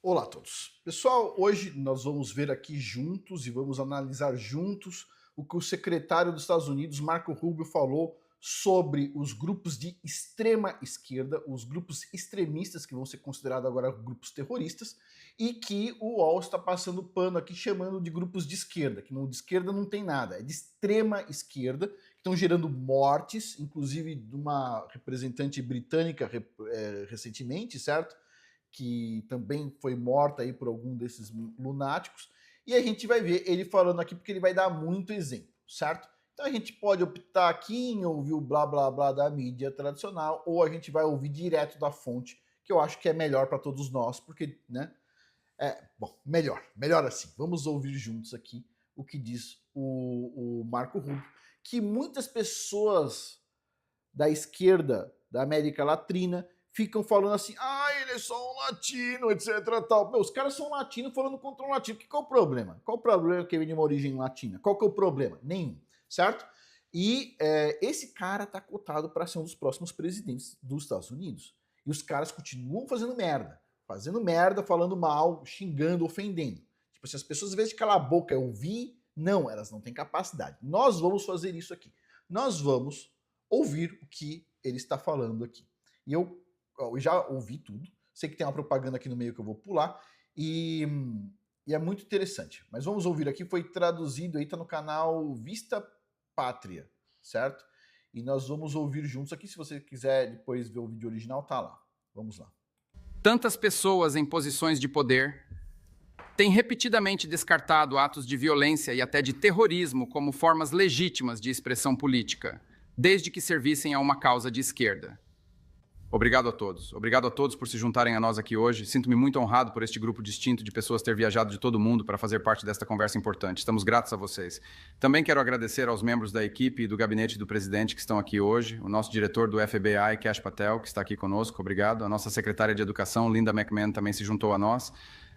Olá a todos. Pessoal, hoje nós vamos ver aqui juntos e vamos analisar juntos o que o secretário dos Estados Unidos, Marco Rubio, falou sobre os grupos de extrema esquerda, os grupos extremistas que vão ser considerados agora grupos terroristas, e que o UOL está passando pano aqui chamando de grupos de esquerda, que não, de esquerda não tem nada, é de extrema esquerda, que estão gerando mortes, inclusive de uma representante britânica recentemente, certo? Que também foi morta aí por algum desses lunáticos, e a gente vai ver ele falando aqui porque ele vai dar muito exemplo, certo? Então a gente pode optar aqui em ouvir o blá blá blá da mídia tradicional, ou a gente vai ouvir direto da fonte, que eu acho que é melhor para todos nós, porque, né? Bom, melhor assim. Vamos ouvir juntos aqui o que diz o Marco Rubio, que muitas pessoas da esquerda da América Latina ficam falando assim, ele é só um latino, etc. Tal. Meu, os caras são latinos falando contra um latino. Qual é o problema? Qual o problema que ele de uma origem latina? Qual que é o problema? Nenhum, certo? E esse cara tá cotado para ser um dos próximos presidentes dos Estados Unidos. E os caras continuam fazendo merda, falando mal, xingando, ofendendo. Tipo, se as pessoas, às vezes, de calar a boca e ouvir, não, elas não têm capacidade. Nós vamos fazer isso aqui. Nós vamos ouvir o que ele está falando aqui. E eu já ouvi tudo, sei que tem uma propaganda aqui no meio que eu vou pular, e é muito interessante. Mas vamos ouvir aqui, foi traduzido aí, tá no canal Vista Pátria, certo? E nós vamos ouvir juntos aqui, se você quiser depois ver o vídeo original, tá lá. Vamos lá. Tantas pessoas em posições de poder têm repetidamente descartado atos de violência e até de terrorismo como formas legítimas de expressão política, desde que servissem a uma causa de esquerda. Obrigado a todos. Obrigado a todos por se juntarem a nós aqui hoje. Sinto-me muito honrado por este grupo distinto de pessoas ter viajado de todo mundo para fazer parte desta conversa importante. Estamos gratos a vocês. Também quero agradecer aos membros da equipe e do gabinete do presidente que estão aqui hoje, o nosso diretor do FBI, Kash Patel, que está aqui conosco, obrigado. A nossa secretária de Educação, Linda McMahon, também se juntou a nós.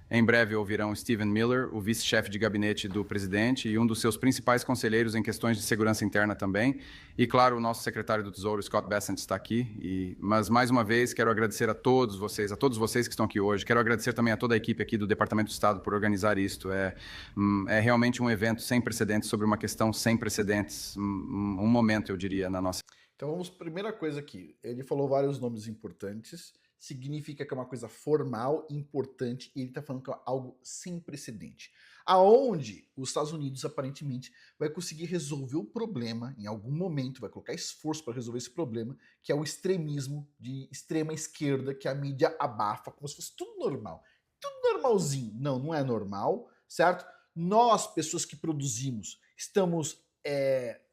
Em breve ouvirão Stephen Miller, o vice-chefe de gabinete do presidente e um dos seus principais conselheiros em questões de segurança interna também. E, claro, o nosso secretário do Tesouro, Scott Bessent, está aqui. Mas, mais uma vez, quero agradecer a todos vocês que estão aqui hoje. Quero agradecer também a toda a equipe aqui do Departamento de Estado por organizar isto. É realmente um evento sem precedentes sobre uma questão sem precedentes. Um momento, eu diria, na nossa... Então vamos, primeira coisa aqui, ele falou vários nomes importantes, significa que é uma coisa formal, importante, e ele está falando que é algo sem precedente. Aonde os Estados Unidos, aparentemente, vai conseguir resolver o problema, em algum momento, vai colocar esforço para resolver esse problema, que é o extremismo de extrema esquerda, que a mídia abafa, como se fosse tudo normal. Tudo normalzinho. Não, não é normal, certo? Nós, pessoas que produzimos, estamos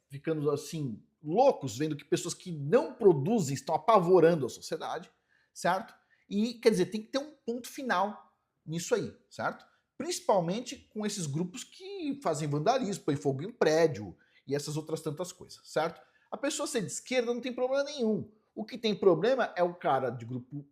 ficando assim, loucos, vendo que pessoas que não produzem estão apavorando a sociedade, certo? E, quer dizer, tem que ter um ponto final nisso aí, certo? Principalmente com esses grupos que fazem vandalismo, põem fogo em prédio e essas outras tantas coisas, certo? A pessoa ser de esquerda não tem problema nenhum. O que tem problema é o cara de grupo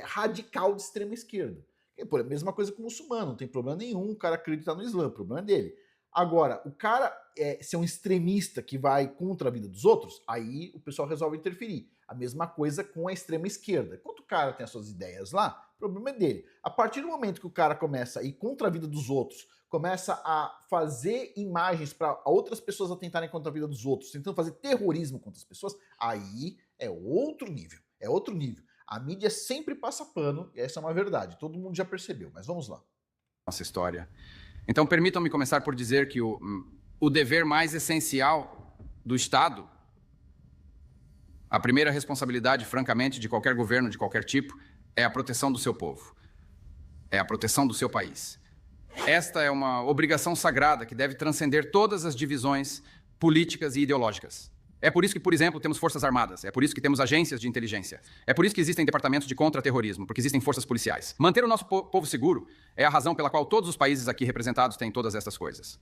radical de extrema esquerda. É a mesma coisa com o muçulmano, não tem problema nenhum o cara acreditar no Islã, o problema é dele. Agora, o cara ser um extremista que vai contra a vida dos outros, aí o pessoal resolve interferir. A mesma coisa com a extrema esquerda. Quando o cara tem as suas ideias lá, o problema é dele. A partir do momento que o cara começa a ir contra a vida dos outros, começa a fazer imagens para outras pessoas a tentarem contra a vida dos outros, tentando fazer terrorismo contra as pessoas, aí é outro nível. É outro nível. A mídia sempre passa pano, e essa é uma verdade. Todo mundo já percebeu, mas vamos lá. Nossa história. Então, permitam-me começar por dizer que o dever mais essencial do Estado, a primeira responsabilidade, francamente, de qualquer governo, de qualquer tipo, é a proteção do seu povo. É a proteção do seu país. Esta é uma obrigação sagrada que deve transcender todas as divisões políticas e ideológicas. É por isso que, por exemplo, temos forças armadas, é por isso que temos agências de inteligência, é por isso que existem departamentos de contra-terrorismo, porque existem forças policiais. Manter o nosso povo seguro é a razão pela qual todos os países aqui representados têm todas essas coisas.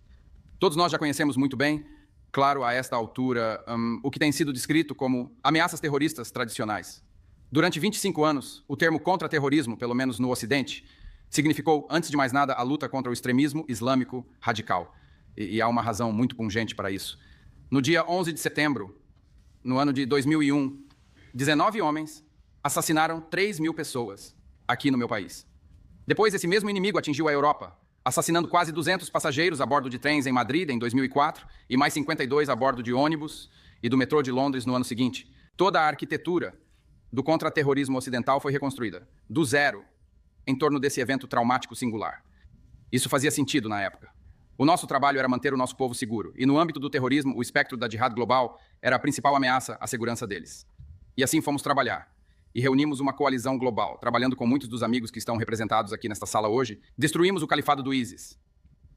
Todos nós já conhecemos muito bem, claro, a esta altura, o que tem sido descrito como ameaças terroristas tradicionais. Durante 25 anos, o termo contra-terrorismo, pelo menos no Ocidente, significou, antes de mais nada, a luta contra o extremismo islâmico radical. E há uma razão muito pungente para isso. No dia 11 de setembro, no ano de 2001, 19 homens assassinaram 3.000 pessoas aqui no meu país. Depois, esse mesmo inimigo atingiu a Europa, assassinando quase 200 passageiros a bordo de trens em Madrid em 2004 e mais 52 a bordo de ônibus e do metrô de Londres no ano seguinte. Toda a arquitetura do contra-terrorismo ocidental foi reconstruída, do zero, em torno desse evento traumático singular. Isso fazia sentido na época. O nosso trabalho era manter o nosso povo seguro, e no âmbito do terrorismo, o espectro da jihad global era a principal ameaça à segurança deles. E assim fomos trabalhar. E reunimos uma coalizão global, trabalhando com muitos dos amigos que estão representados aqui nesta sala hoje. Destruímos o califado do ISIS.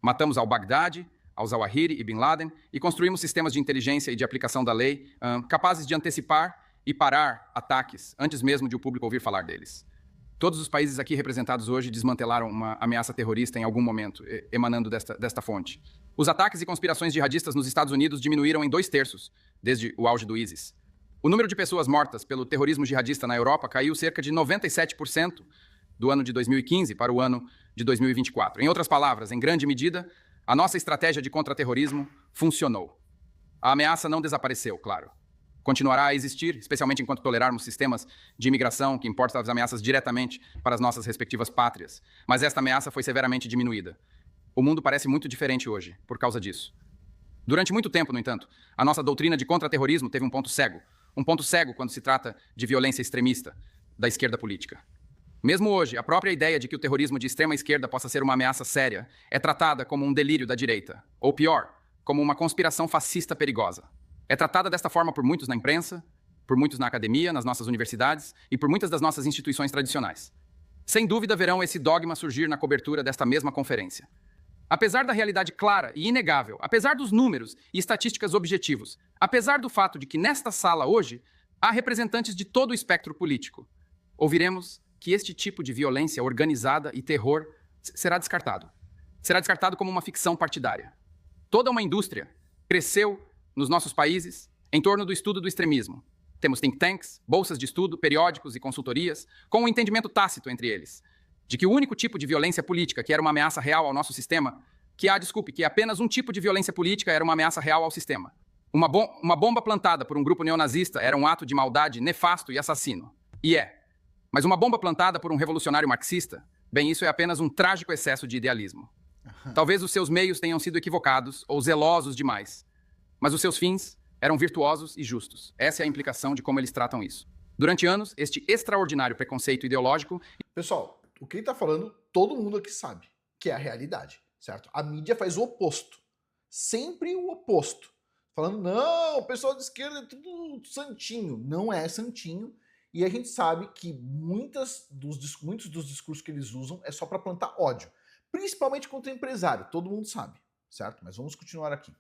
Matamos al-Baghdadi, al-Zawahiri e Bin Laden e construímos sistemas de inteligência e de aplicação da lei capazes de antecipar e parar ataques antes mesmo de o público ouvir falar deles. Todos os países aqui representados hoje desmantelaram uma ameaça terrorista em algum momento, emanando desta fonte. Os ataques e conspirações jihadistas nos Estados Unidos diminuíram em 2/3 desde o auge do ISIS. O número de pessoas mortas pelo terrorismo jihadista na Europa caiu cerca de 97% do ano de 2015 para o ano de 2024. Em outras palavras, em grande medida, a nossa estratégia de contra-terrorismo funcionou. A ameaça não desapareceu, claro. Continuará a existir, especialmente enquanto tolerarmos sistemas de imigração que importam as ameaças diretamente para as nossas respectivas pátrias. Mas esta ameaça foi severamente diminuída. O mundo parece muito diferente hoje, por causa disso. Durante muito tempo, no entanto, a nossa doutrina de contra-terrorismo teve um ponto cego. Um ponto cego quando se trata de violência extremista da esquerda política. Mesmo hoje, a própria ideia de que o terrorismo de extrema esquerda possa ser uma ameaça séria é tratada como um delírio da direita, ou pior, como uma conspiração fascista perigosa. É tratada desta forma por muitos na imprensa, por muitos na academia, nas nossas universidades e por muitas das nossas instituições tradicionais. Sem dúvida verão esse dogma surgir na cobertura desta mesma conferência. Apesar da realidade clara e inegável, apesar dos números e estatísticas objetivos, apesar do fato de que nesta sala hoje há representantes de todo o espectro político, ouviremos que este tipo de violência organizada e terror será descartado. Será descartado como uma ficção partidária. Toda uma indústria cresceu nos nossos países em torno do estudo do extremismo. Temos think tanks, bolsas de estudo, periódicos e consultorias, com um entendimento tácito entre eles, de que o único tipo de violência política que era uma ameaça real ao nosso sistema, que apenas um tipo de violência política era uma ameaça real ao sistema. Uma bomba plantada por um grupo neonazista era um ato de maldade nefasto e assassino. E é. Mas uma bomba plantada por um revolucionário marxista, bem, isso é apenas um trágico excesso de idealismo. Talvez os seus meios tenham sido equivocados ou zelosos demais, mas os seus fins eram virtuosos e justos. Essa é a implicação de como eles tratam isso. Durante anos, este extraordinário preconceito ideológico... Pessoal, o que ele tá falando, todo mundo aqui sabe, que é a realidade, certo? A mídia faz o oposto. Sempre o oposto. Falando, não, o pessoal de esquerda é tudo santinho. Não é santinho. E a gente sabe que muitos dos discursos que eles usam é só para plantar ódio. Principalmente contra o empresário, todo mundo sabe, certo? Mas vamos continuar aqui.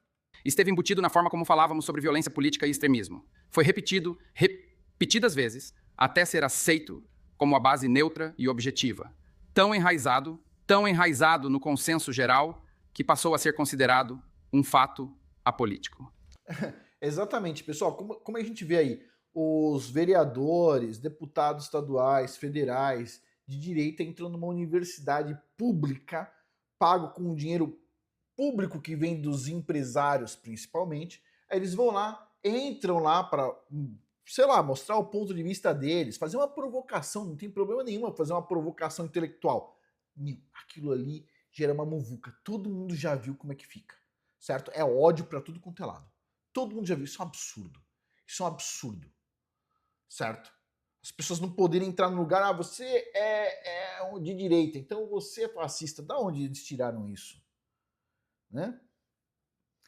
Esteve embutido na forma como falávamos sobre violência política e extremismo. Foi repetidas vezes, até ser aceito como a base neutra e objetiva. Tão enraizado no consenso geral, que passou a ser considerado um fato apolítico. Exatamente, pessoal. Como a gente vê aí, os vereadores, deputados estaduais, federais, de direita entram numa universidade pública, pago com dinheiro público que vem dos empresários principalmente, aí eles vão lá, entram lá para, sei lá, mostrar o ponto de vista deles, fazer uma provocação, não tem problema nenhum fazer uma provocação intelectual. Aquilo ali gera uma muvuca, todo mundo já viu como é que fica, certo? É ódio para tudo quanto é lado. Todo mundo já viu, isso é um absurdo. Isso é um absurdo, certo? As pessoas não poderem entrar no lugar, você é de direita, então você é fascista. Da onde eles tiraram isso? Né?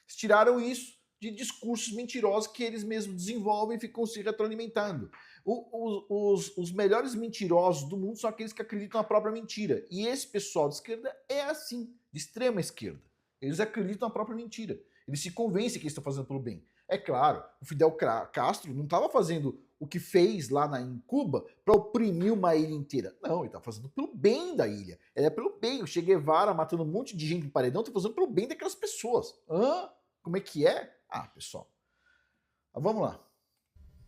Eles tiraram isso de discursos mentirosos que eles mesmos desenvolvem e ficam se retroalimentando. Os melhores mentirosos do mundo são aqueles que acreditam na própria mentira. E esse pessoal de esquerda é assim, de extrema esquerda. Eles acreditam na própria mentira. Eles se convencem que eles estão fazendo pelo bem. É claro, o Fidel Castro não estava fazendo o que fez lá em Cuba para oprimir uma ilha inteira. Não, ele está fazendo pelo bem da ilha. Ele é pelo bem. O Che Guevara matando um monte de gente no paredão, está fazendo pelo bem daquelas pessoas. Como é que é? Pessoal. Mas vamos lá.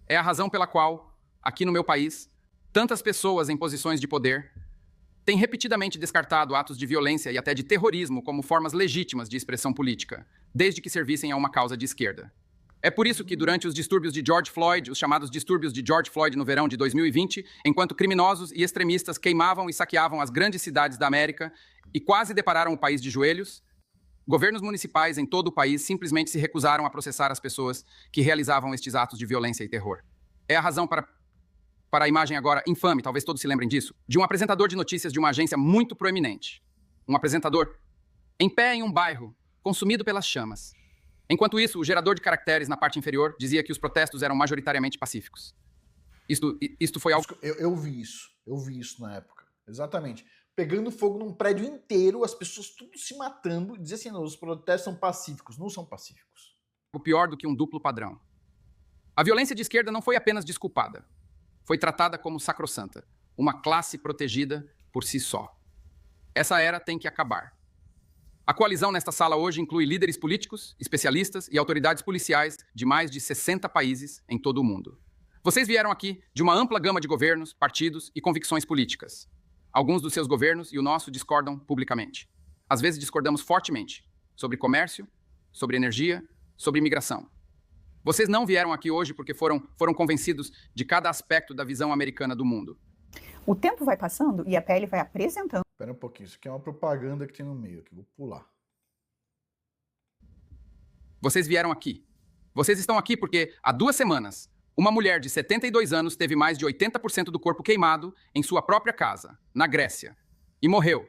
É a razão pela qual, aqui no meu país, tantas pessoas em posições de poder têm repetidamente descartado atos de violência e até de terrorismo como formas legítimas de expressão política, desde que servissem a uma causa de esquerda. É por isso que, durante os distúrbios de George Floyd, os chamados distúrbios de George Floyd no verão de 2020, enquanto criminosos e extremistas queimavam e saqueavam as grandes cidades da América e quase depararam o país de joelhos, governos municipais em todo o país simplesmente se recusaram a processar as pessoas que realizavam estes atos de violência e terror. É a razão para a imagem agora infame, talvez todos se lembrem disso, de um apresentador de notícias de uma agência muito proeminente. Um apresentador em pé em um bairro, consumido pelas chamas. Enquanto isso, o gerador de caracteres na parte inferior dizia que os protestos eram majoritariamente pacíficos. Isto foi algo... Eu vi isso na época, exatamente. Pegando fogo num prédio inteiro, as pessoas tudo se matando, e dizia assim, não, os protestos são pacíficos. Não são pacíficos. O pior do que um duplo padrão. A violência de esquerda não foi apenas desculpada. Foi tratada como sacrossanta, uma classe protegida por si só. Essa era tem que acabar. A coalizão nesta sala hoje inclui líderes políticos, especialistas e autoridades policiais de mais de 60 países em todo o mundo. Vocês vieram aqui de uma ampla gama de governos, partidos e convicções políticas. Alguns dos seus governos e o nosso discordam publicamente. Às vezes discordamos fortemente sobre comércio, sobre energia, sobre imigração. Vocês não vieram aqui hoje porque foram convencidos de cada aspecto da visão americana do mundo. O tempo vai passando e a pele vai apresentando. Espera um pouquinho, isso aqui é uma propaganda que tem no meio, que vou pular. Vocês vieram aqui. Vocês estão aqui porque, há 2 semanas, uma mulher de 72 anos teve mais de 80% do corpo queimado em sua própria casa, na Grécia, e morreu,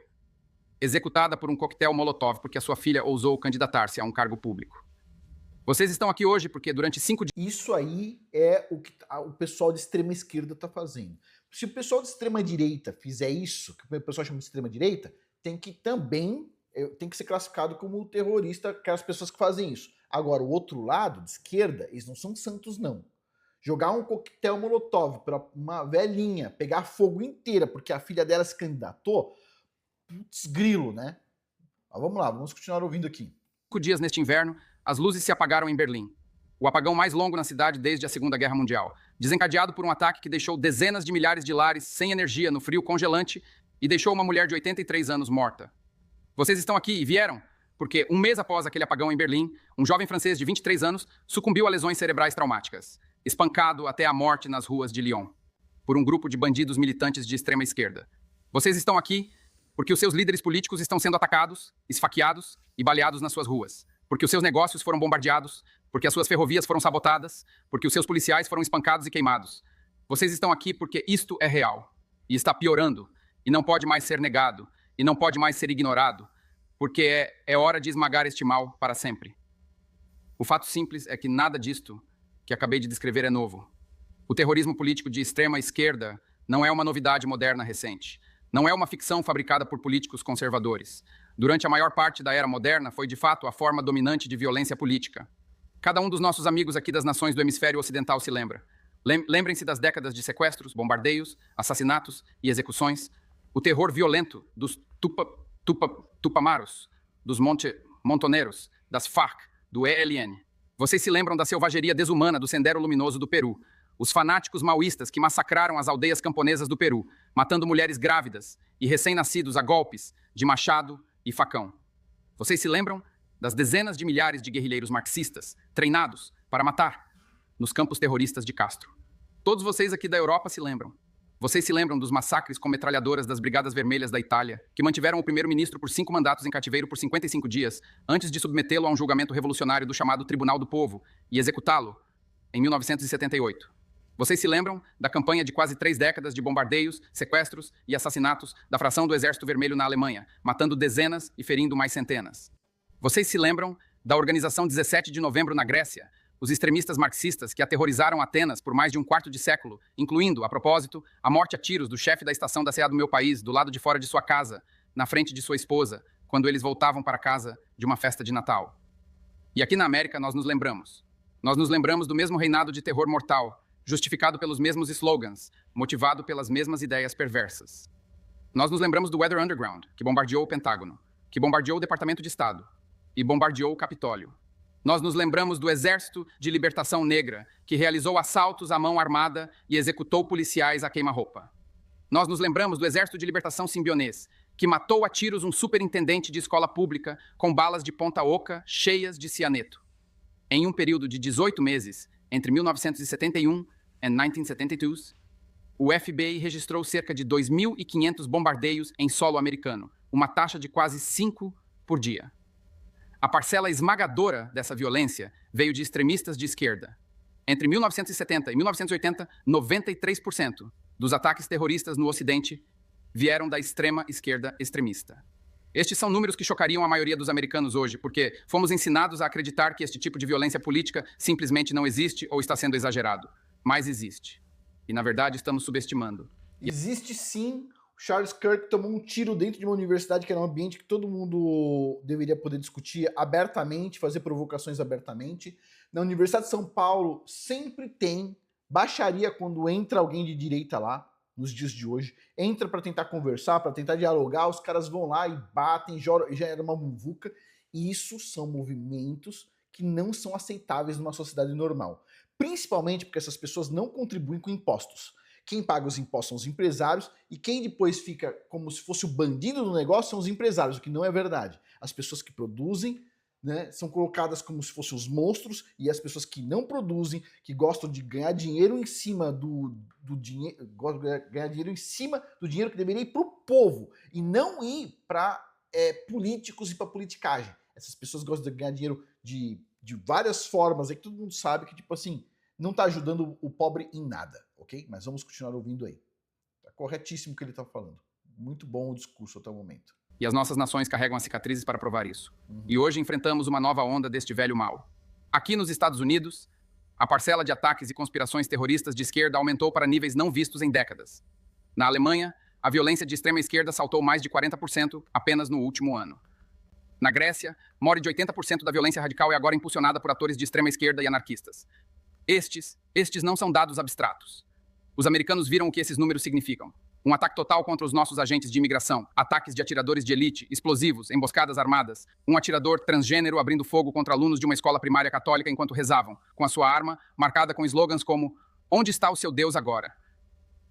executada por um coquetel Molotov porque a sua filha ousou candidatar-se a um cargo público. Vocês estão aqui hoje porque durante 5 dias... Isso aí é o que o pessoal de extrema esquerda está fazendo. Se o pessoal de extrema direita fizer isso, que o pessoal chama de extrema direita, tem que ser classificado como terrorista, aquelas pessoas que fazem isso. Agora, o outro lado, de esquerda, eles não são santos, não. Jogar um coquetel Molotov para uma velhinha pegar fogo inteira porque a filha dela se candidatou, putz, grilo, né? Mas vamos lá, vamos continuar ouvindo aqui. 5 dias neste inverno, as luzes se apagaram em Berlim. O apagão mais longo na cidade desde a Segunda Guerra Mundial, desencadeado por um ataque que deixou dezenas de milhares de lares sem energia no frio congelante e deixou uma mulher de 83 anos morta. Vocês estão aqui e vieram porque, 1 mês após aquele apagão em Berlim, um jovem francês de 23 anos sucumbiu a lesões cerebrais traumáticas, espancado até a morte nas ruas de Lyon, por um grupo de bandidos militantes de extrema esquerda. Vocês estão aqui porque os seus líderes políticos estão sendo atacados, esfaqueados e baleados nas suas ruas, porque os seus negócios foram bombardeados, porque as suas ferrovias foram sabotadas, porque os seus policiais foram espancados e queimados. Vocês estão aqui porque isto é real, e está piorando, e não pode mais ser negado, e não pode mais ser ignorado, porque é hora de esmagar este mal para sempre. O fato simples é que nada disto que acabei de descrever é novo. O terrorismo político de extrema esquerda não é uma novidade moderna recente. Não é uma ficção fabricada por políticos conservadores. Durante a maior parte da era moderna, foi de fato a forma dominante de violência política. Cada um dos nossos amigos aqui das nações do hemisfério ocidental se lembra. Lembrem-se das décadas de sequestros, bombardeios, assassinatos e execuções, o terror violento dos Tupamaros, dos Montoneros, das FARC, do ELN. Vocês se lembram da selvageria desumana do Sendero Luminoso do Peru, os fanáticos maoístas que massacraram as aldeias camponesas do Peru, matando mulheres grávidas e recém-nascidos a golpes de machado e facão. Vocês se lembram das dezenas de milhares de guerrilheiros marxistas treinados para matar nos campos terroristas de Castro. Todos vocês aqui da Europa se lembram. Vocês se lembram dos massacres com metralhadoras das Brigadas Vermelhas da Itália, que mantiveram o primeiro-ministro por 5 mandatos em cativeiro por 55 dias, antes de submetê-lo a um julgamento revolucionário do chamado Tribunal do Povo e executá-lo em 1978. Vocês se lembram da campanha de quase 3 décadas de bombardeios, sequestros e assassinatos da fração do Exército Vermelho na Alemanha, matando dezenas e ferindo mais centenas. Vocês se lembram da Organização 17 de Novembro na Grécia, os extremistas marxistas que aterrorizaram Atenas por mais de um quarto de século, incluindo, a propósito, a morte a tiros do chefe da estação da CA do meu país, do lado de fora de sua casa, na frente de sua esposa, quando eles voltavam para casa de uma festa de Natal. E aqui na América nós nos lembramos. Nós nos lembramos do mesmo reinado de terror mortal, justificado pelos mesmos slogans, motivado pelas mesmas ideias perversas. Nós nos lembramos do Weather Underground, que bombardeou o Pentágono, que bombardeou o Departamento de Estado e bombardeou o Capitólio. Nós nos lembramos do Exército de Libertação Negra, que realizou assaltos à mão armada e executou policiais a queima-roupa. Nós nos lembramos do Exército de Libertação Simbionês, que matou a tiros um superintendente de escola pública com balas de ponta oca cheias de cianeto. Em um período de 18 meses, entre 1971 e 1972, o FBI registrou cerca de 2.500 bombardeios em solo americano, uma taxa de quase 5 por dia. A parcela esmagadora dessa violência veio de extremistas de esquerda. Entre 1970 e 1980, 93% dos ataques terroristas no Ocidente vieram da extrema esquerda extremista. Estes são números que chocariam a maioria dos americanos hoje, porque fomos ensinados a acreditar que este tipo de violência política simplesmente não existe ou está sendo exagerado. Mas existe. E, na verdade, estamos subestimando. Existe sim. O Charles Kirk tomou um tiro dentro de uma universidade que era um ambiente que todo mundo deveria poder discutir abertamente, fazer provocações abertamente. Na Universidade de São Paulo sempre tem baixaria quando entra alguém de direita lá, nos dias de hoje. Entra para tentar conversar, para tentar dialogar, os caras vão lá e batem, já era uma muvuca. E isso são movimentos que não são aceitáveis numa sociedade normal. Principalmente porque essas pessoas não contribuem com impostos. Quem paga os impostos são os empresários e quem depois fica como se fosse o bandido do negócio são os empresários, o que não é verdade. As pessoas que produzem, né, são colocadas como se fossem os monstros e as pessoas que não produzem, que gostam de ganhar dinheiro em cima do dinheiro, ganhar dinheiro em cima do dinheiro que deveria ir para o povo e não ir para políticos e para politicagem. Essas pessoas gostam de ganhar dinheiro de várias formas, aí que todo mundo sabe que, tipo assim, não tá ajudando o pobre em nada, ok? Mas vamos continuar ouvindo aí. Tá corretíssimo o que ele tá falando. Muito bom o discurso até o momento. E as nossas nações carregam as cicatrizes para provar isso. E hoje enfrentamos uma nova onda deste velho mal. Aqui nos Estados Unidos, a parcela de ataques e conspirações terroristas de esquerda aumentou para níveis não vistos em décadas. Na Alemanha, a violência de extrema esquerda saltou mais de 40% apenas no último ano. Na Grécia, more de 80% da violência radical é agora impulsionada por atores de extrema esquerda e anarquistas. Estes não são dados abstratos. Os americanos viram o que esses números significam. Um ataque total contra os nossos agentes de imigração, ataques de atiradores de elite, explosivos, emboscadas armadas, um atirador transgênero abrindo fogo contra alunos de uma escola primária católica enquanto rezavam, com a sua arma marcada com slogans como "Onde está o seu Deus agora?".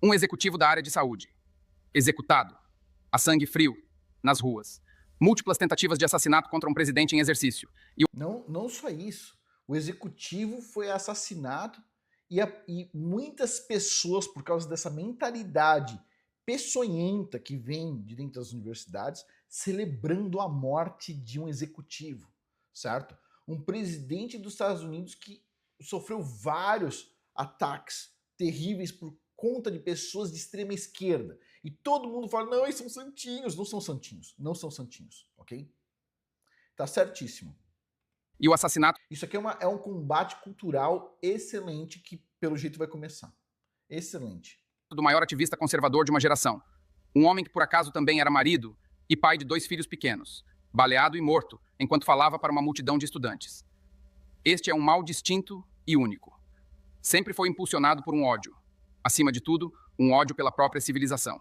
Um executivo da área de saúde, executado, a sangue frio, nas ruas. Múltiplas tentativas de assassinato contra um presidente em exercício. Não só isso. O executivo foi assassinado e muitas pessoas, por causa dessa mentalidade peçonhenta que vem de dentro das universidades, celebrando a morte de um executivo, certo? Um presidente dos Estados Unidos que sofreu vários ataques terríveis por conta de pessoas de extrema esquerda. E todo mundo fala, não, eles são santinhos. Não são santinhos. Não são santinhos, ok? Tá certíssimo. E o assassinato... Isso aqui é um combate cultural excelente que, pelo jeito, vai começar. Excelente. Do maior ativista conservador de uma geração. Um homem que, por acaso, também era marido e pai de 2 filhos pequenos, baleado e morto, enquanto falava para uma multidão de estudantes. Este é um mal distinto e único. Sempre foi impulsionado por um ódio. Acima de tudo, um ódio pela própria civilização.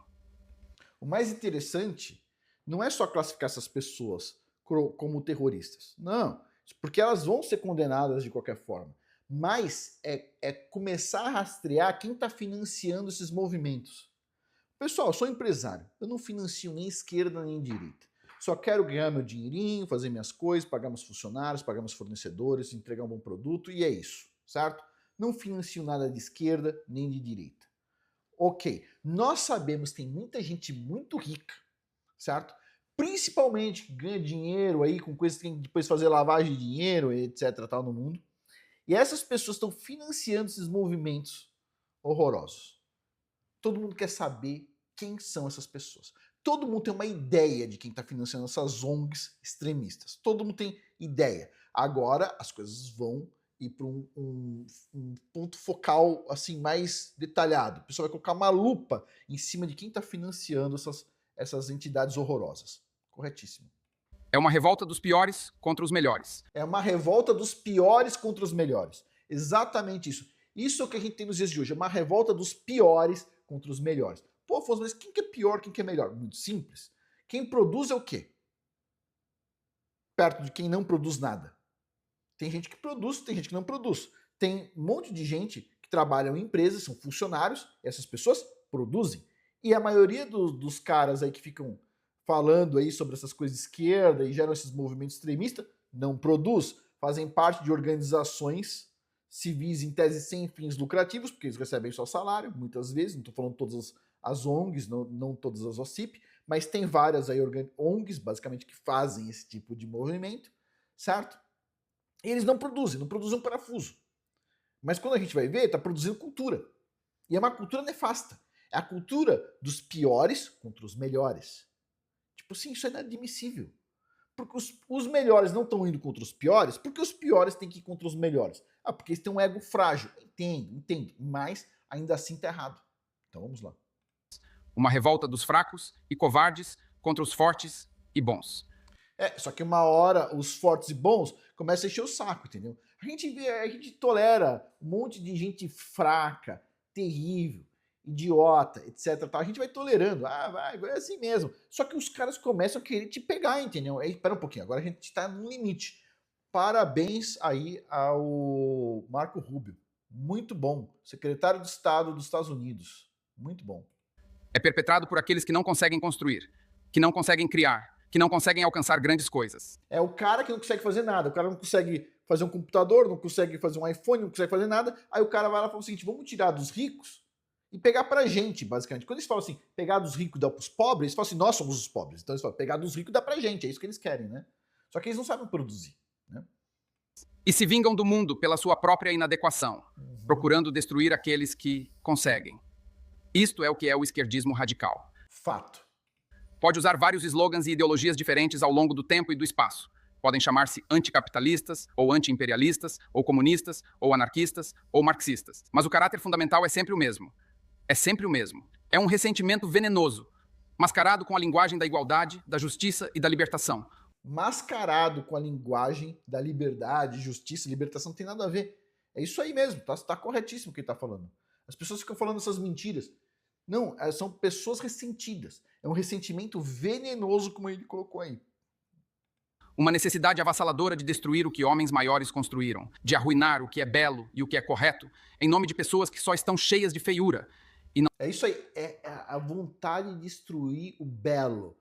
O mais interessante não é só classificar essas pessoas como terroristas. Não, porque elas vão ser condenadas de qualquer forma. Mas é começar a rastrear quem está financiando esses movimentos. Pessoal, eu sou empresário. Eu não financio nem esquerda nem direita. Só quero ganhar meu dinheirinho, fazer minhas coisas, pagar meus funcionários, pagar meus fornecedores, entregar um bom produto e é isso, certo? Não financio nada de esquerda nem de direita. Ok, nós sabemos que tem muita gente muito rica, certo? Principalmente que ganha dinheiro aí com coisas que tem que depois fazer lavagem de dinheiro, etc, tal, no mundo. E essas pessoas estão financiando esses movimentos horrorosos. Todo mundo quer saber quem são essas pessoas. Todo mundo tem uma ideia de quem está financiando essas ONGs extremistas. Todo mundo tem ideia. Agora as coisas vão ir para um ponto focal assim mais detalhado. O pessoal vai colocar uma lupa em cima de quem está financiando essas entidades horrorosas. Corretíssimo. É uma revolta dos piores contra os melhores. É uma revolta dos piores contra os melhores. Exatamente isso. Isso é o que a gente tem nos dias de hoje. É uma revolta dos piores contra os melhores. Pô, Afonso, mas quem que é pior, quem que é melhor? Muito simples. Quem produz é o quê? Perto de quem não produz nada. Tem gente que produz, tem gente que não produz. Tem um monte de gente que trabalha em empresas, são funcionários, e essas pessoas produzem. E a maioria dos caras aí que ficam falando aí sobre essas coisas de esquerda e geram esses movimentos extremistas, não produz. fazem parte de organizações civis em tese sem fins lucrativos, porque eles recebem só salário, muitas vezes, não estou falando todas as ONGs, não todas as OCIP, mas tem várias aí ONGs, basicamente, que fazem esse tipo de movimento, certo? E eles não produzem um parafuso. Mas quando a gente vai ver, está produzindo cultura. E é uma cultura nefasta. É a cultura dos piores contra os melhores. Tipo assim, isso é inadmissível. Porque os melhores não estão indo contra os piores, porque os piores têm que ir contra os melhores. Ah, porque eles têm um ego frágil. Entendo. Mas ainda assim está errado. Então vamos lá. Uma revolta dos fracos e covardes contra os fortes e bons. Só que uma hora os fortes e bons começam a encher o saco, entendeu? A gente tolera um monte de gente fraca, terrível, idiota, etc. A gente vai tolerando. Vai assim mesmo. Só que os caras começam a querer te pegar, entendeu? Espera um pouquinho, agora a gente está no limite. Parabéns aí ao Marco Rubio. Muito bom. Secretário de Estado dos Estados Unidos. Muito bom. É perpetrado por aqueles que não conseguem construir, que não conseguem criar, que não conseguem alcançar grandes coisas. É o cara que não consegue fazer nada. O cara não consegue fazer um computador, não consegue fazer um iPhone, não consegue fazer nada. Aí o cara vai lá e fala o seguinte, vamos tirar dos ricos e pegar pra gente, basicamente. Quando eles falam assim, pegar dos ricos e dar pros pobres, eles falam assim, nós somos os pobres. Então eles falam, pegar dos ricos e dar pra gente. É isso que eles querem, né? Só que eles não sabem produzir, né? E se vingam do mundo pela sua própria inadequação, procurando destruir aqueles que conseguem. Isto é o que é o esquerdismo radical. Fato. Pode usar vários slogans e ideologias diferentes ao longo do tempo e do espaço. Podem chamar-se anticapitalistas, ou anti-imperialistas, ou comunistas, ou anarquistas, ou marxistas. Mas o caráter fundamental é sempre o mesmo. É sempre o mesmo. É um ressentimento venenoso, mascarado com a linguagem da igualdade, da justiça e da libertação. Mascarado com a linguagem da liberdade, justiça, libertação, não tem nada a ver. É isso aí mesmo, tá corretíssimo o que ele tá falando. As pessoas ficam falando essas mentiras. Não, são pessoas ressentidas. É um ressentimento venenoso, como ele colocou aí. Uma necessidade avassaladora de destruir o que homens maiores construíram, de arruinar o que é belo e o que é correto, em nome de pessoas que só estão cheias de feiura. E não... É isso aí, é a vontade de destruir o belo,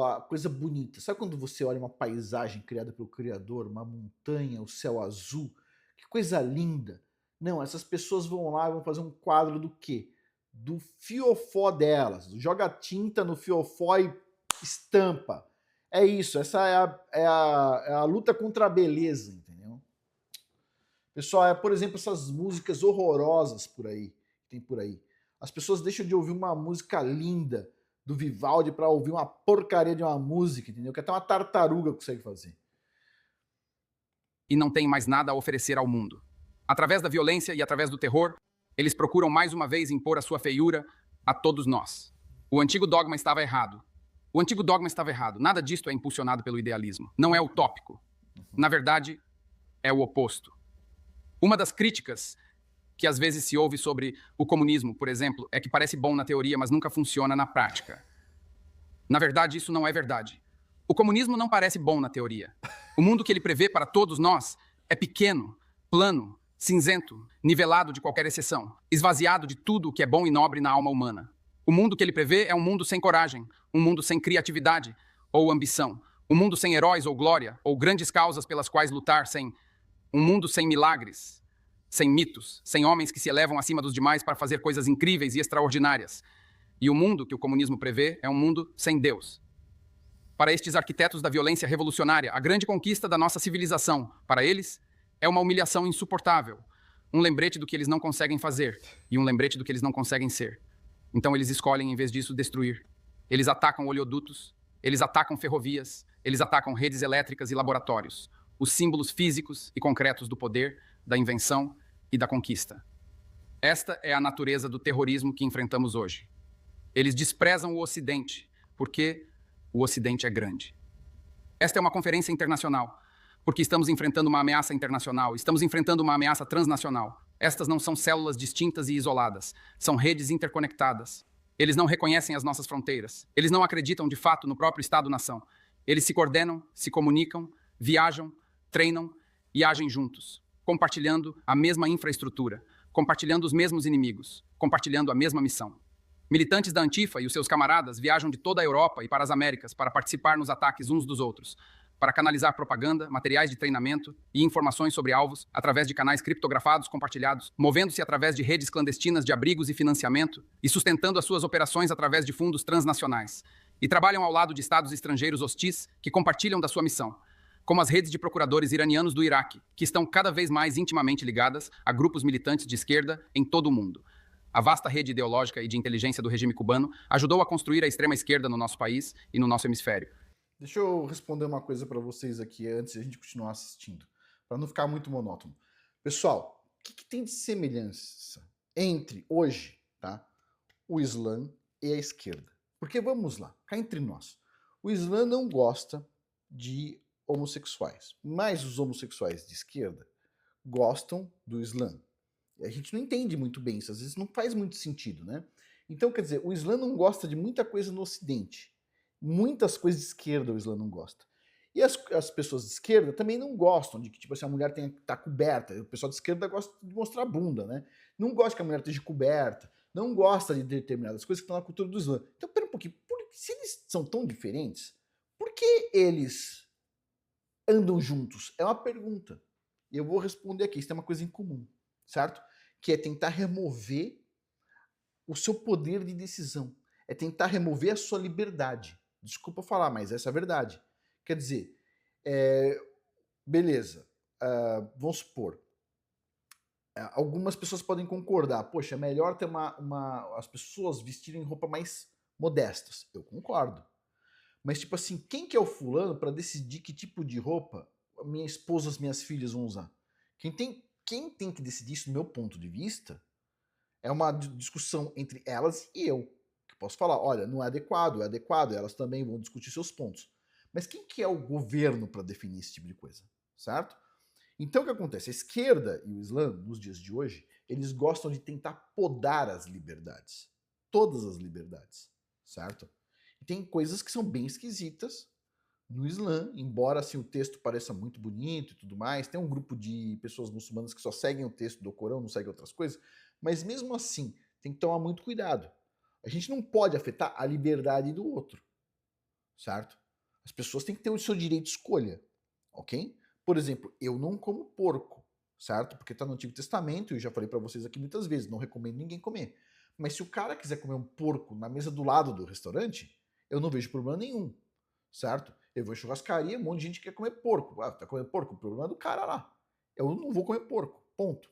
a coisa bonita. Sabe quando você olha uma paisagem criada pelo Criador, uma montanha, o céu azul? Que coisa linda. Não, essas pessoas vão lá e vão fazer um quadro do quê? Do fiofó delas. Joga tinta no fiofó e estampa. É isso, essa é a luta contra a beleza, entendeu? Pessoal, por exemplo, essas músicas horrorosas tem por aí. As pessoas deixam de ouvir uma música linda do Vivaldi para ouvir uma porcaria de uma música, entendeu? Que até uma tartaruga consegue fazer. E não tem mais nada a oferecer ao mundo. Através da violência e através do terror, eles procuram mais uma vez impor a sua feiura a todos nós. O antigo dogma estava errado. O antigo dogma estava errado. Nada disto é impulsionado pelo idealismo. Não é utópico. Na verdade, é o oposto. Uma das críticas que às vezes se ouve sobre o comunismo, por exemplo, é que parece bom na teoria, mas nunca funciona na prática. Na verdade, isso não é verdade. O comunismo não parece bom na teoria. O mundo que ele prevê para todos nós é pequeno, plano, cinzento, nivelado de qualquer exceção, esvaziado de tudo o que é bom e nobre na alma humana. O mundo que ele prevê é um mundo sem coragem, um mundo sem criatividade ou ambição, um mundo sem heróis ou glória, ou grandes causas pelas quais lutar, um mundo sem milagres, sem mitos, sem homens que se elevam acima dos demais para fazer coisas incríveis e extraordinárias. E o mundo que o comunismo prevê é um mundo sem Deus. Para estes arquitetos da violência revolucionária, a grande conquista da nossa civilização, para eles, é uma humilhação insuportável, um lembrete do que eles não conseguem fazer e um lembrete do que eles não conseguem ser. Então eles escolhem, em vez disso, destruir. Eles atacam oleodutos, eles atacam ferrovias, eles atacam redes elétricas e laboratórios, os símbolos físicos e concretos do poder, da invenção e da conquista. Esta é a natureza do terrorismo que enfrentamos hoje. Eles desprezam o Ocidente, porque o Ocidente é grande. Esta é uma conferência internacional, porque estamos enfrentando uma ameaça internacional, estamos enfrentando uma ameaça transnacional. Estas não são células distintas e isoladas, são redes interconectadas. Eles não reconhecem as nossas fronteiras, eles não acreditam de fato no próprio Estado-nação. Eles se coordenam, se comunicam, viajam, treinam e agem juntos, compartilhando a mesma infraestrutura, compartilhando os mesmos inimigos, compartilhando a mesma missão. Militantes da Antifa e os seus camaradas viajam de toda a Europa e para as Américas para participar nos ataques uns dos outros, para canalizar propaganda, materiais de treinamento e informações sobre alvos através de canais criptografados compartilhados, movendo-se através de redes clandestinas de abrigos e financiamento e sustentando as suas operações através de fundos transnacionais. E trabalham ao lado de estados estrangeiros hostis que compartilham da sua missão, como as redes de procuradores iranianos do Iraque, que estão cada vez mais intimamente ligadas a grupos militantes de esquerda em todo o mundo. A vasta rede ideológica e de inteligência do regime cubano ajudou a construir a extrema-esquerda no nosso país e no nosso hemisfério. Deixa eu responder uma coisa para vocês aqui antes de a gente continuar assistindo, para não ficar muito monótono. Pessoal, o que tem de semelhança entre hoje, tá, o Islã e a esquerda? Porque vamos lá, cá entre nós. O Islã não gosta de homossexuais, mas os homossexuais de esquerda gostam do Islã. A gente não entende muito bem isso, às vezes não faz muito sentido, né? Então, quer dizer, o Islã não gosta de muita coisa no Ocidente. Muitas coisas de esquerda o Islã não gosta. E as pessoas de esquerda também não gostam de que, tipo assim, a mulher tenha que estar coberta. O pessoal de esquerda gosta de mostrar a bunda, né? Não gosta que a mulher esteja coberta, não gosta de determinadas coisas que estão na cultura do Islã. Então, pera um pouquinho, se eles são tão diferentes, por que eles andam juntos? É uma pergunta. E eu vou responder aqui, isso tem uma coisa em comum, certo? Que é tentar remover o seu poder de decisão. É tentar remover a sua liberdade. Desculpa falar, mas essa é a verdade. Quer dizer, beleza, vamos supor, algumas pessoas podem concordar, poxa, é melhor ter as pessoas vestirem roupa mais modestas. Eu concordo. Mas, tipo assim, quem que é o fulano para decidir que tipo de roupa minha esposa, as minhas filhas vão usar? Quem tem que decidir isso, do meu ponto de vista, é uma discussão entre elas e eu. Que posso falar, olha, não é adequado, elas também vão discutir seus pontos. Mas quem que é o governo para definir esse tipo de coisa, certo? Então o que acontece? A esquerda e o Islã, nos dias de hoje, eles gostam de tentar podar as liberdades. Todas as liberdades, certo? E tem coisas que são bem esquisitas no Islã, embora assim o texto pareça muito bonito e tudo mais. Tem um grupo de pessoas muçulmanas que só seguem o texto do Corão, não seguem outras coisas, mas mesmo assim tem que tomar muito cuidado. A gente não pode afetar a liberdade do outro, certo? As pessoas têm que ter o seu direito de escolha, ok? Por exemplo, eu não como porco, certo? Porque está no Antigo Testamento, e eu já falei para vocês aqui muitas vezes, não recomendo ninguém comer. Mas se o cara quiser comer um porco na mesa do lado do restaurante, eu não vejo problema nenhum, certo? Eu vou em churrascaria, um monte de gente quer comer porco. Ah, tá comendo porco? O problema é do cara lá. Eu não vou comer porco, ponto.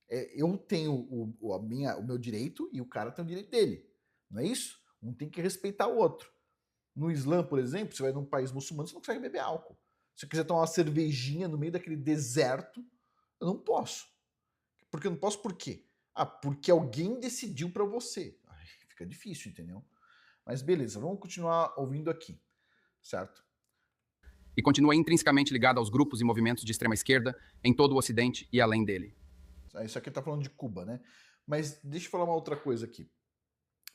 Eu tenho o meu direito e o cara tem o direito dele. Não é isso? Um tem que respeitar o outro. No Islã, por exemplo, você vai num país muçulmano, você não consegue beber álcool. Se eu quiser tomar uma cervejinha no meio daquele deserto, eu não posso. Porque eu não posso por quê? Ah, porque alguém decidiu para você. Ai, fica difícil, entendeu? Mas beleza, vamos continuar ouvindo aqui, certo? E continua intrinsecamente ligado aos grupos e movimentos de extrema esquerda em todo o Ocidente e além dele. Isso aqui tá falando de Cuba, né? Mas deixa eu falar uma outra coisa aqui.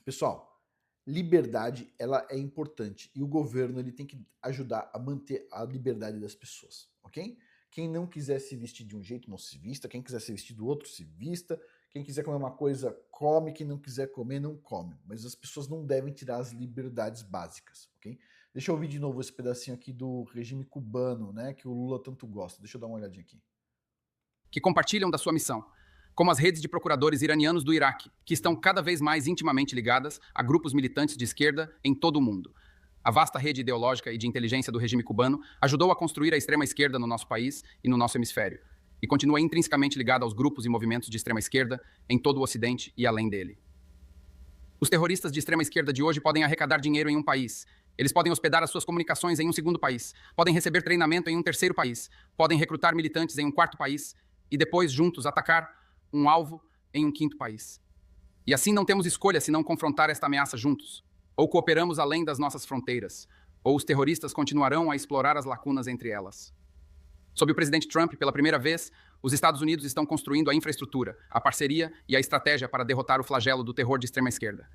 Pessoal, liberdade, ela é importante e o governo ele tem que ajudar a manter a liberdade das pessoas, ok? Quem não quiser se vestir de um jeito, não se vista. Quem quiser se vestir do outro, se vista. Quem quiser comer uma coisa, come. Quem não quiser comer, não come. Mas as pessoas não devem tirar as liberdades básicas, ok? Deixa eu ouvir de novo esse pedacinho aqui do regime cubano, né, que o Lula tanto gosta. Deixa eu dar uma olhadinha aqui. Que compartilham da sua missão, como as redes de procuradores iranianos do Iraque, que estão cada vez mais intimamente ligadas a grupos militantes de esquerda em todo o mundo. A vasta rede ideológica e de inteligência do regime cubano ajudou a construir a extrema esquerda no nosso país e no nosso hemisfério, e continua intrinsecamente ligada aos grupos e movimentos de extrema esquerda em todo o Ocidente e além dele. Os terroristas de extrema esquerda de hoje podem arrecadar dinheiro em um país. Eles podem hospedar as suas comunicações em um segundo país, podem receber treinamento em um terceiro país, podem recrutar militantes em um quarto país e depois, juntos, atacar um alvo em um quinto país. E assim não temos escolha se não confrontar esta ameaça juntos. Ou cooperamos além das nossas fronteiras, ou os terroristas continuarão a explorar as lacunas entre elas. Sob o presidente Trump, pela primeira vez, os Estados Unidos estão construindo a infraestrutura, a parceria e a estratégia para derrotar o flagelo do terror de extrema esquerda.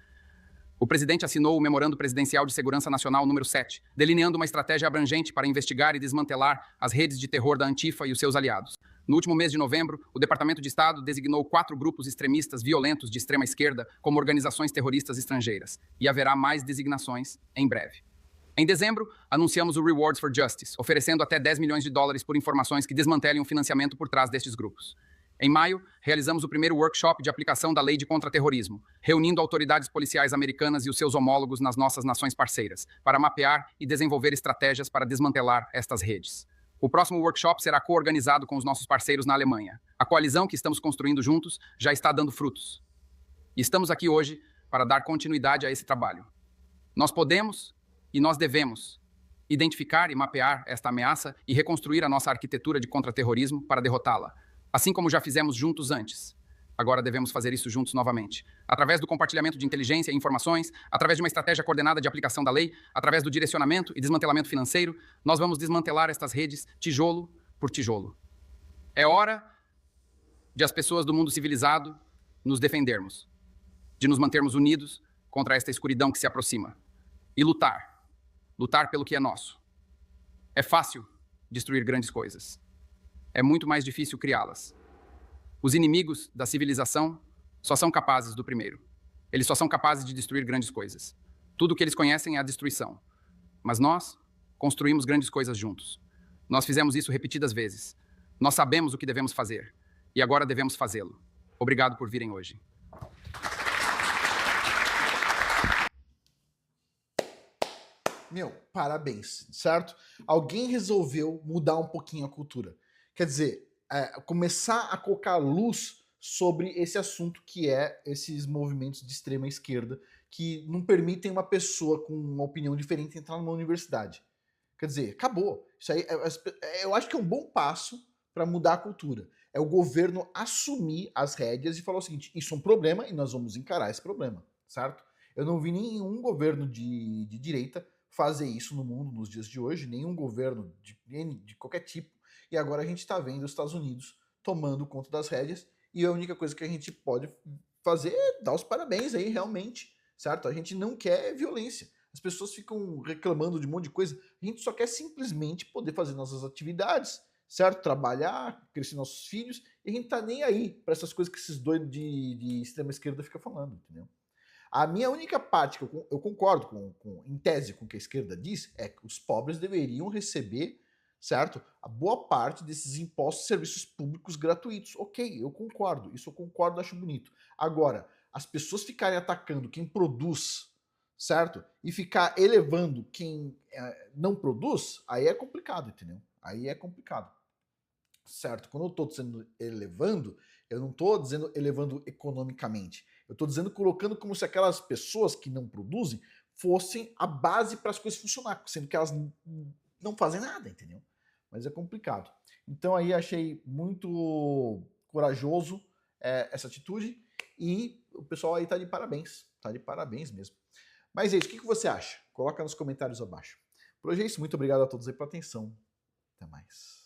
O presidente assinou o Memorando Presidencial de Segurança Nacional número 7, delineando uma estratégia abrangente para investigar e desmantelar as redes de terror da Antifa e os seus aliados. No último mês de novembro, o Departamento de Estado designou 4 grupos extremistas violentos de extrema esquerda como organizações terroristas estrangeiras, e haverá mais designações em breve. Em dezembro, anunciamos o Rewards for Justice, oferecendo até 10 milhões de dólares por informações que desmantelem o financiamento por trás destes grupos. Em maio, realizamos o primeiro workshop de aplicação da lei de contra-terrorismo, reunindo autoridades policiais americanas e os seus homólogos nas nossas nações parceiras, para mapear e desenvolver estratégias para desmantelar estas redes. O próximo workshop será co-organizado com os nossos parceiros na Alemanha. A coalizão que estamos construindo juntos já está dando frutos. E estamos aqui hoje para dar continuidade a esse trabalho. Nós podemos e nós devemos identificar e mapear esta ameaça e reconstruir a nossa arquitetura de contra-terrorismo para derrotá-la, assim como já fizemos juntos antes. Agora devemos fazer isso juntos novamente, através do compartilhamento de inteligência e informações, através de uma estratégia coordenada de aplicação da lei, através do direcionamento e desmantelamento financeiro. Nós vamos desmantelar estas redes tijolo por tijolo. É hora de as pessoas do mundo civilizado nos defendermos, de nos mantermos unidos contra esta escuridão que se aproxima e lutar pelo que é nosso. É fácil destruir grandes coisas. É muito mais difícil criá-las. Os inimigos da civilização só são capazes do primeiro. Eles só são capazes de destruir grandes coisas. Tudo o que eles conhecem é a destruição. Mas nós construímos grandes coisas juntos. Nós fizemos isso repetidas vezes. Nós sabemos o que devemos fazer. E agora devemos fazê-lo. Obrigado por virem hoje. Meu, parabéns, certo? Alguém resolveu mudar um pouquinho a cultura. Quer dizer, começar a colocar luz sobre esse assunto que é esses movimentos de extrema esquerda que não permitem uma pessoa com uma opinião diferente entrar numa universidade. Quer dizer, acabou. Isso aí, eu acho que é um bom passo para mudar a cultura. É o governo assumir as rédeas e falar o seguinte, isso é um problema e nós vamos encarar esse problema, certo? Eu não vi nenhum governo de direita fazer isso no mundo nos dias de hoje, nenhum governo de qualquer tipo, e agora a gente está vendo os Estados Unidos tomando conta das rédeas, e a única coisa que a gente pode fazer é dar os parabéns aí, realmente, certo? A gente não quer violência. As pessoas ficam reclamando de um monte de coisa, a gente só quer simplesmente poder fazer nossas atividades, certo? Trabalhar, crescer nossos filhos, e a gente tá nem aí para essas coisas que esses doidos de extrema esquerda ficam falando, entendeu? A minha única parte que eu concordo em tese com o que a esquerda diz é que os pobres deveriam receber, certo, a boa parte desses impostos e serviços públicos gratuitos. Ok, eu concordo, isso eu concordo, acho bonito. Agora, as pessoas ficarem atacando quem produz, certo, e ficar elevando quem não produz, aí é complicado, entendeu? Aí é complicado, certo? Quando eu estou dizendo elevando, eu não estou dizendo elevando economicamente. Eu estou dizendo colocando como se aquelas pessoas que não produzem fossem a base para as coisas funcionar, sendo que elas não fazem nada, entendeu? Mas é complicado. Então aí achei muito corajoso essa atitude e o pessoal aí tá de parabéns mesmo. Mas é isso, o que você acha? Coloca nos comentários abaixo. Por hoje é isso, muito obrigado a todos aí pela atenção. Até mais.